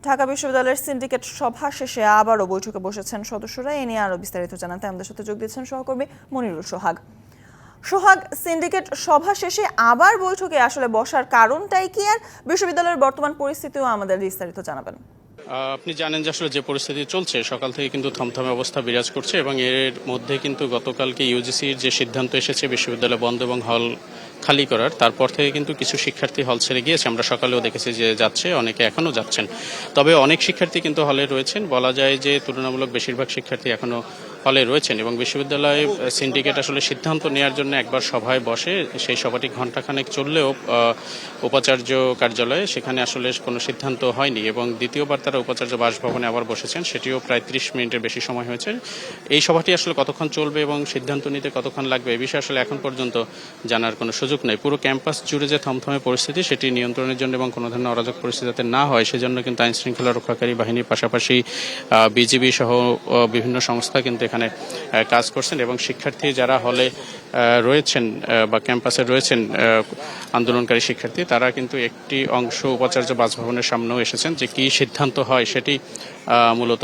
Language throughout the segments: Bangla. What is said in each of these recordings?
ঢাকা বিশ্ববিদ্যালয়ের সিন্ডিকেট সভা শেষে আবারও বৈঠকে বসেছেন সদস্যরা। এ নিয়ে আরো বিস্তারিত জানাতে আমাদের সাথে যোগ দিচ্ছেন সহকর্মী মনিরুল সোহাগ। সোহাগ, সিন্ডিকেট সভা শেষে আবার বৈঠকে আসলে বসার কারণটাই কি, আর বিশ্ববিদ্যালয়ের বর্তমান পরিস্থিতিও আমাদের বিস্তারিত জানাবেন? আপনি জানেন যে আসলে যে পরিস্থিতি চলছে, সকাল থেকে কিন্তু থমথমে অবস্থা বিরাজ করছে এবং এর মধ্যে কিন্তু গতকালকে ইউজিসির যে সিদ্ধান্ত এসেছে বিশ্ববিদ্যালয় বন্ধ এবং হল খালি করার, তারপর থেকে কিন্তু কিছু শিক্ষার্থী হল ছেড়ে গিয়েছে। আমরা সকালেও দেখেছি যে যাচ্ছে, অনেকে এখনও যাচ্ছেন। তবে অনেক শিক্ষার্থী কিন্তু হলে রয়েছেন। বলা যায় যে তুলনামূলক বেশিরভাগ শিক্ষার্থী এখনও হলে রয়েছেন এবং বিশ্ববিদ্যালয় সিন্ডিকেট আসলে সিদ্ধান্ত নেওয়ার জন্য একবার সভায় বসে। সেই সভাটি ঘণ্টাখানেক চললেও উপাচার্য কার্যালয়ে সেখানে আসলে কোনো সিদ্ধান্ত হয়নি এবং দ্বিতীয়বার তারা উপাচার্য বাসভবনে আবার বসেছেন, সেটিও প্রায় 30 মিনিটের বেশি সময় হয়েছে। এই সভাটি আসলে কতক্ষণ চলবে এবং সিদ্ধান্ত নিতে কতক্ষণ লাগবে এ বিষয়ে আসলে এখন পর্যন্ত জানার কোনো সুযোগ নেই। পুরো ক্যাম্পাস জুড়ে যে থমথমে পরিস্থিতি, সেটি নিয়ন্ত্রণের জন্য এবং কোনো ধরনের অরাজক পরিস্থিতি যাতে না হয় সেজন্য কিন্তু আইন শৃঙ্খলা রক্ষাকারী বাহিনীর পাশাপাশি বিজিবি সহ বিভিন্ন সংস্থা কিন্তু এখানে কাজ করছেন এবং শিক্ষার্থী যারা হলে রয়েছেন বা ক্যাম্পাসে রয়েছেন আন্দোলনকারী শিক্ষার্থী, তারা কিন্তু একটি অংশ উপাচার্য বাসভবনের সামনেও এসেছেন যে কি সিদ্ধান্ত হয় সেটি মূলত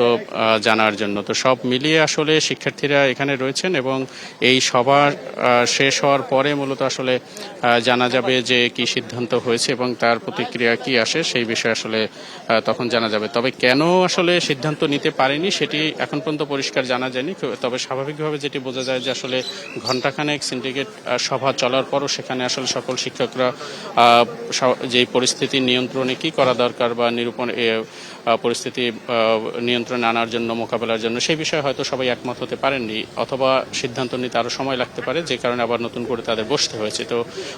জানার জন্য। তো সব মিলিয়ে আসলে শিক্ষার্থীরা এখানে রয়েছেন এবং এই সভা শেষ হওয়ার পরে মূলত আসলে জানা যাবে যে কি সিদ্ধান্ত হয়েছে এবং তার প্রতিক্রিয়া কি আসে সেই বিষয়ে আসলে তখন জানা যাবে। তবে কেন আসলে সিদ্ধান্ত নিতে পারেনি সেটি এখন পর্যন্ত পরিষ্কার জানা যায়নি। তবে স্বাভাবিকভাবে যেটি বোঝা যায় যে আসলে ঘণ্টাখানেক সিন্ডিকেট সভা চলার পরও সেখানে আসলে সকল শিক্ষকরা যে পরিস্থিতি নিয়ন্ত্রণে কি করা দরকার বা পরিস্থিতি নিয়ন্ত্রণে আনার জন্য, মোকাবেলার জন্য, সেই বিষয়ে হয়তো সবাই একমত হতে পারেননি অথবা সিদ্ধান্ত নিতে আরও সময় লাগতে পারে, যে কারণে আবার নতুন করে তাদের বসতে হয়েছে। তো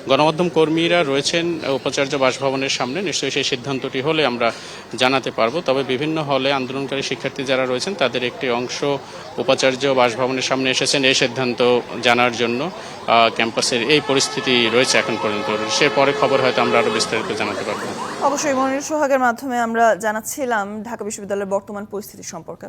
গণমাধ্যম কর্মীরা রয়েছেন উপাচার্য বাসভবনের সামনে, নিশ্চয়ই সেই সিদ্ধান্তটি হলে আমরা জানাতে পারবো। তবে বিভিন্ন হলে আন্দোলনকারী শিক্ষার্থী যারা রয়েছেন তাদের একটি অংশ উপাচার্য বাসভবনের সামনে এসেছেন এই সিদ্ধান্ত জানার জন্য। ক্যাম্পাসের এই পরিস্থিতি রয়েছে এখন পর্যন্ত। সে পরে খবর হয়তো আমরা আরো বিস্তারিত জানাতে পারবো। অবশ্যই মনিরুল সোহাগের মাধ্যমে আমরা জানাচ্ছিলাম ঢাকা বিশ্ববিদ্যালয়ের বর্তমান পরিস্থিতি সম্পর্কে।